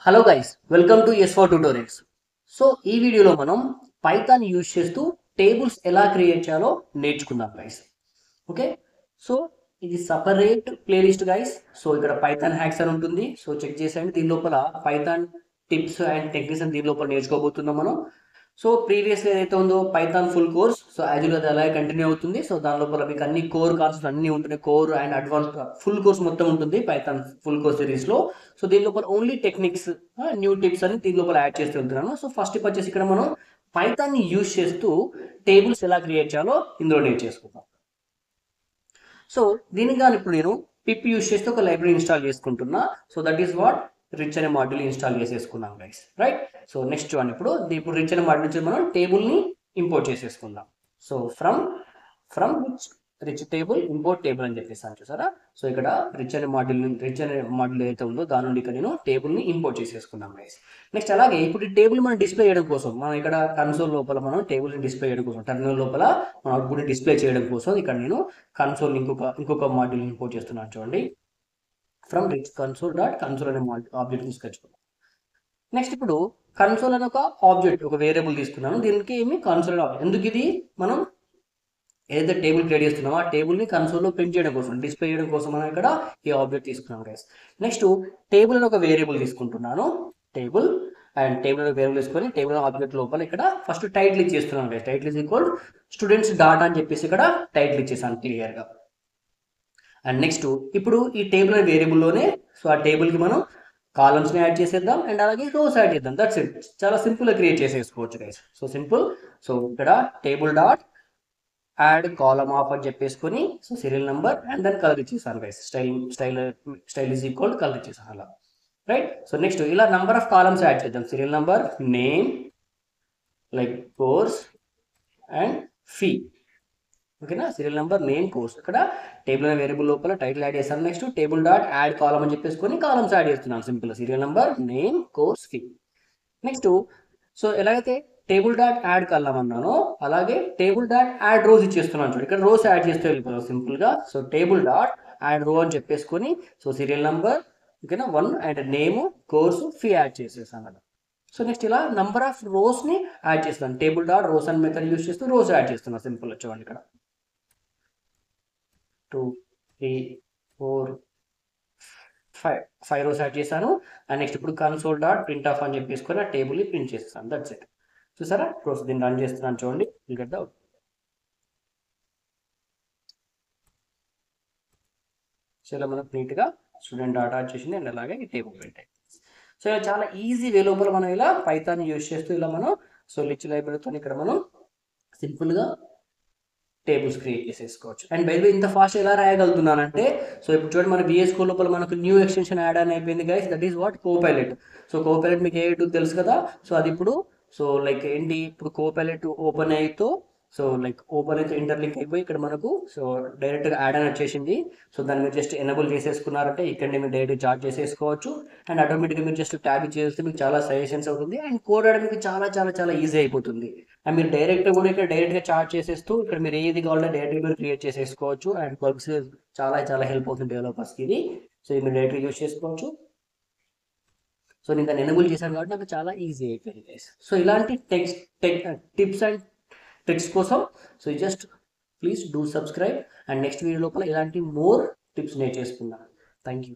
Hello guys, welcome to S for tutorials. So ఈ వీడియోలో మనం పైథాన్ యూజ్ చేస్తూ టేబుల్స్ ఎలా క్రియేట్ చేయాలో నేర్చుకుందాం గైస్. ఓకే, సో ఇది సపరేట్ ప్లేలిస్ట్ గైస్. సో ఇక్కడ పైథాన్ హ్యాక్స్ అని ఉంటుంది, సో చెక్ చేసేయండి. దీని లోపల పైథాన్ టిప్స్ అండ్ టెక్నిక్స్ అని దీని లోపల నేర్చుకోబోతున్నాం మనం. సో ప్రీవియస్గా ఏదైతే ఉందో Python full course, so as usual అది అలాగే కంటిన్యూ అవుతుంది. సో దాని లోపల మీకు అన్ని కోర్ కాన్సెప్ట్స్ అన్ని ఉంటున్నాయి. Core and advance full course మొత్తం ఉంటుంది పైథాన్ ఫుల్ కోర్స్ సిరీస్లో. సో దీని లోపల ఓన్లీ టెక్నిక్స్, న్యూ టిప్స్ అని దీని లోపల యాడ్ చేస్తూ వెళ్తున్నాను. సో ఫస్ట్ టిప్ వచ్చేసి ఇక్కడ మనం పైథాన్ని యూజ్ చేస్తూ టేబుల్స్ ఎలా క్రియేట్ చేయాలో ఇందులో నేర్చేసుకుందాం. సో దీనికి కానీ ఇప్పుడు నేను పిప్ యూజ్ చేస్తే ఒక లైబ్రరీ ఇన్స్టాల్ చేసుకుంటున్నా. So that is what rich అనే మాడ్యూల్ ఇన్స్టాల్ చేసేసుకున్నాం guys, right. So next one, ఇప్పుడు రిచ్ అనే మాడ్యూల్ నుంచి మనం టేబుల్ని ఇంపోర్ట్ చేసేసుకుందాం. So from rich table import table అని చెప్పేసాను, చూసారా. సో ఇక్కడ రిచ్ అనే మాడ్యూల్ ఏదైతే ఉందో దాని నుండి ఇక్కడ నేను టేబుల్ని ఇంపోర్ట్ చేసేసుకున్నాం గైస్. నెక్స్ట్ అలాగే ఇప్పుడు ఈ టేబుల్ మనం డిస్ప్లే చేయడం కోసం మనం ఇక్కడ కన్సోల్ లోపల మనం టేబుల్ని డిస్ప్లే చేయడం కోసం, టెర్మినల్ లోపల మనం అవుట్పుట్ని డిస్ప్లే చేయడం కోసం ఇక్కడ నేను కన్సోల్ ఇంకొక మాడ్యూల్ ఇంపోర్ట్ చేస్తున్నాను. చూడండి, ఫ్రమ్ రిచ్ కన్సోల్ అనే ఆబ్జెక్ట్ తీసుకొచ్చుకున్నాం. నెక్స్ట్ ఇప్పుడు కన్సోల్ అనే ఒక ఆబ్జెక్ట్, ఒక వేరియబుల్ తీసుకున్నాను. దీనికి ఏమి కన్సోల్ ఆబ్జెక్ట్, ఎందుకు ఇది మనం ఏదైతే టేబుల్ క్రియేట్ చేస్తున్నామో ఆ టేబుల్ని కన్సోల్లో ప్రింట్ చేయడం కోసం, డిస్ప్లే చేయడం కోసం మనం ఇక్కడ ఈ ఆబ్జెక్ట్ తీసుకున్నాం గైస్. నెక్స్ట్ టేబుల్ అని ఒక వేరియబుల్ తీసుకుంటున్నాను, టేబుల్ వేరియబుల్ తీసుకొని టేబుల్ ఆబ్జెక్ట్ లోపల ఇక్కడ ఫస్ట్ టైటిల్ ఇచ్చేస్తున్నాను guys. Title is equal students data అని చెప్పేసి ఇక్కడ టైటిల్ ఇచ్చేసాను క్లియర్గా. అండ్ నెక్స్ట్ ఇప్పుడు ఈ టేబుల్ అనే వేరియబుల్లోనే సో ఆ టేబుల్కి మనం కాలమ్స్ని యాడ్ చేసేద్దాం అండ్ అలాగే రోస్ యాడ్ చేద్దాం. దట్స్ ఇట్, చాలా సింపుల్గా క్రియేట్ చేసేసుకోవచ్చు గైస్. So simple. సో ఇక్కడ table dot add column of అని చెప్పేసుకొని so serial number and then colour ఇచ్చేసాను guys. Style is equal colour ఇచ్చేసాను అలా, రైట్. సో నెక్స్ట్ ఇలా నెంబర్ ఆఫ్ కాలమ్స్ యాడ్ చేద్దాం. Serial number, name, like course and fee. ఓకేనా, serial number, name, course. ఇక్కడ table అనే వేరియబుల్ లోపల title add చేస్తాను. Next table dot add column అని చెప్పేసుకొని కాలమ్స్ యాడ్ చేస్తున్నాను simple. Serial number, name, course, fee. Next so ఎలాగైతే table dot add column అన్నానో అలాగే table dot add rose ఇచ్చేస్తున్నాను. చూడండి, ఇక్కడ రోస్ యాడ్ చేస్తే వెళ్ళిపోతాం సింపుల్గా. సో టేబుల్ డాట్ యాడ్ రో అని చెప్పేసుకొని సో సీరియల్ నెంబర్, ఓకేనా, 1 and name, course, fee add చేసేసాను కదా. సో నెక్స్ట్ ఇలా నంబర్ ఆఫ్ రోస్ని యాడ్ చేస్తాను. టేబుల్ డాట్ రోస్ అని మెథడ్ యూస్ చేస్తూ రోస్ యాడ్ చేస్తున్నాను సింపుల్. చూడండి ఇక్కడ 2, 3, 4, 5 రోస్ యాడ్ చేశాను. అండ్ నెక్స్ట్ ఇప్పుడు కన్సోల్ డాట్ ప్రింట్ ఆఫ్ అని చెప్పేసుకొని ఆ టేబుల్ని ప్రింట్ చేస్తాను. That's it. చూసారా, ప్రోసెస్ దీన్ని రన్ చేస్తున్నాను. చూడండి, will get the out. So ఇలా మనకు నీట్గా స్టూడెంట్ డాటా వచ్చేసింది అండ్ అలాగే ఈ టేబుల్ ప్రింట్ అయింది. సో ఇలా చాలా ఈజీ వే లోపల మనం ఇలా పైథాన్ యూజ్ చేస్తూ ఇలా మనం సో రిచ్ లైబ్రరీతో ఇక్కడ మనం సింపుల్గా టేబుల్స్ క్రియేట్ చేసేసుకోవచ్చు. అండ్ బై ఇంత ఫాస్ట్ ఎలా రాయగలుగుతున్నానంటే సో ఇప్పుడు చూడండి మన బిఎస్ కోడ్ లోపల మనకు న్యూ ఎక్స్టెన్షన్ యాడ్ అని అయిపోయింది guys. That is what Copilot. So Copilot మీకు ఏ తెలుసు కదా. సో అది ఇప్పుడు సో లైక్ ఏంటి, ఇప్పుడు కోపైలట్ ఓపెన్ అయితో సో లైక్ ఓపెన్ అయితే ఇంటర్లింక్ అయిపోయి ఇక్కడ మనకు సో డైరెక్ట్గా యాడ్ అని వచ్చేసింది. సో దాన్ని మీరు జస్ట్ ఎనబుల్ చేసేసుకున్నారంటే ఇక్కడ మీరు డైరెక్ట్ చార్ట్ చేసేసుకోవచ్చు. అండ్ ఆటోమేటిక్గా మీరు జస్ట్ ట్యాబ్ చేస్తే మీకు చాలా సజెషన్స్ అవుతుంది అండ్ కోడ్ ఆడడం మీకు చాలా చాలా చాలా ఈజీ అయిపోతుంది. అండ్ మీరు డైరెక్ట్గా కూడా ఇక్కడ డైరెక్ట్గా చార్ట్ చేసేస్తూ ఇక్కడ మీరు ఏది కావాలంటే డైరెక్ట్గా మీరు క్రియేట్ చేసేసుకోవచ్చు. అండ్ వర్క్స్ చాలా చాలా హెల్ప్ అవుతుంది డెవలపర్స్కి ఇది. సో ఇది మీరు డైరెక్ట్గా యూజ్ చేసుకోవచ్చు. సో నేను దాన్ని ఎనబుల్ చేశాను కాబట్టి నాకు చాలా ఈజీ అయిపోయింది. సో ఇలాంటి టిప్స్ అండ్ ట్రిక్స్ కోసం so just please do subscribe. And next video లోపల ఇలాంటి మోర్ టిప్స్ నేర్చేసుకుందాం. Thank you.